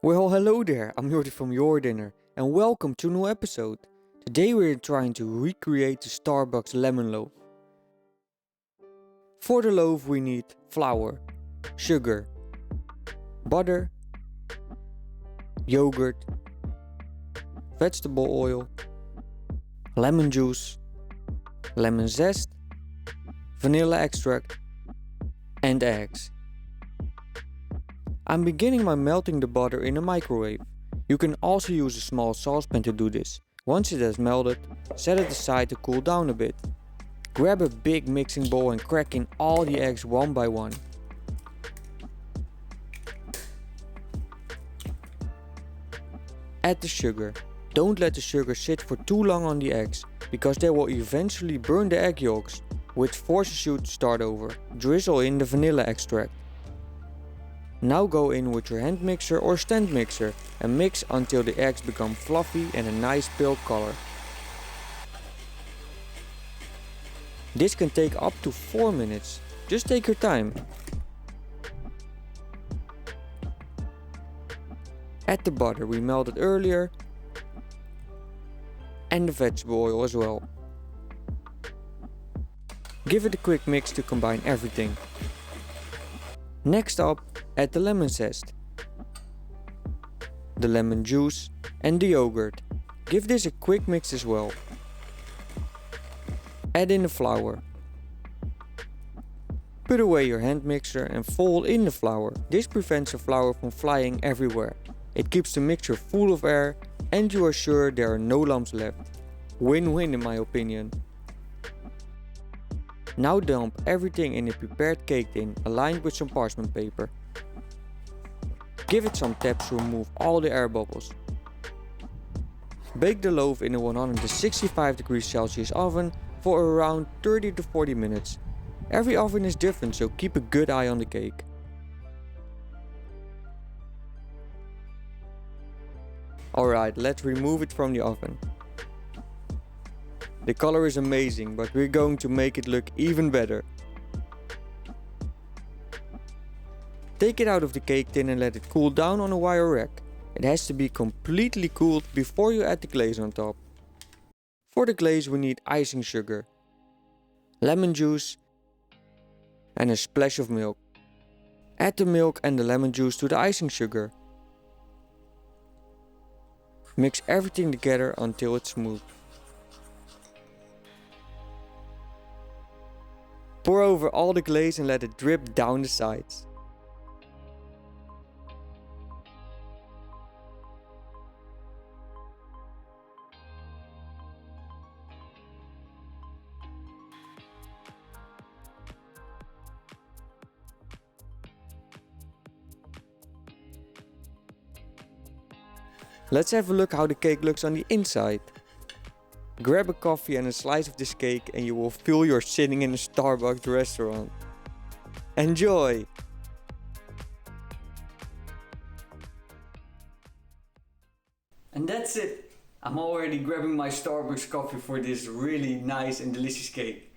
Well, hello there, I'm Jordi from JorDinner and welcome to a new episode. Today we're trying to recreate the Starbucks lemon loaf. For the loaf we need flour, sugar, butter, yogurt, vegetable oil, lemon juice, lemon zest, vanilla extract and eggs. I'm beginning by melting the butter in a microwave. You can also use a small saucepan to do this. Once it has melted, set it aside to cool down a bit. Grab a big mixing bowl and crack in all the eggs one by one. Add the sugar. Don't let the sugar sit for too long on the eggs, because they will eventually burn the egg yolks, which forces you to start over. Drizzle in the vanilla extract. Now go in with your hand mixer or stand mixer and mix until the eggs become fluffy and a nice pale color. This can take up to 4 minutes, just take your time. Add the butter we melted earlier and the vegetable oil as well. Give it a quick mix to combine everything. Next up, add the lemon zest, the lemon juice and the yogurt. Give this a quick mix as well. Add in the flour. Put away your hand mixer and fold in the flour. This prevents the flour from flying everywhere. It keeps the mixture full of air and you are sure there are no lumps left. Win-win in my opinion. Now dump everything in a prepared cake tin aligned with some parchment paper. Give it some taps to remove all the air bubbles. Bake the loaf in a 165 degrees Celsius oven for around 30 to 40 minutes. Every oven is different, so keep a good eye on the cake. Alright, let's remove it from the oven. The color is amazing, but we're going to make it look even better. Take it out of the cake tin and let it cool down on a wire rack. It has to be completely cooled before you add the glaze on top. For the glaze we need icing sugar, lemon juice and a splash of milk. Add the milk and the lemon juice to the icing sugar. Mix everything together until it's smooth. Pour over all the glaze and let it drip down the sides. Let's have a look how the cake looks on the inside. Grab a coffee and a slice of this cake and you will feel you're sitting in a Starbucks restaurant. Enjoy! And that's it! I'm already grabbing my Starbucks coffee for this really nice and delicious cake.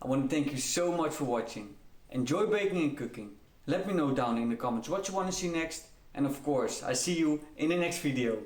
I want to thank you so much for watching. Enjoy baking and cooking. Let me know down in the comments what you want to see next. And of course, I see you in the next video.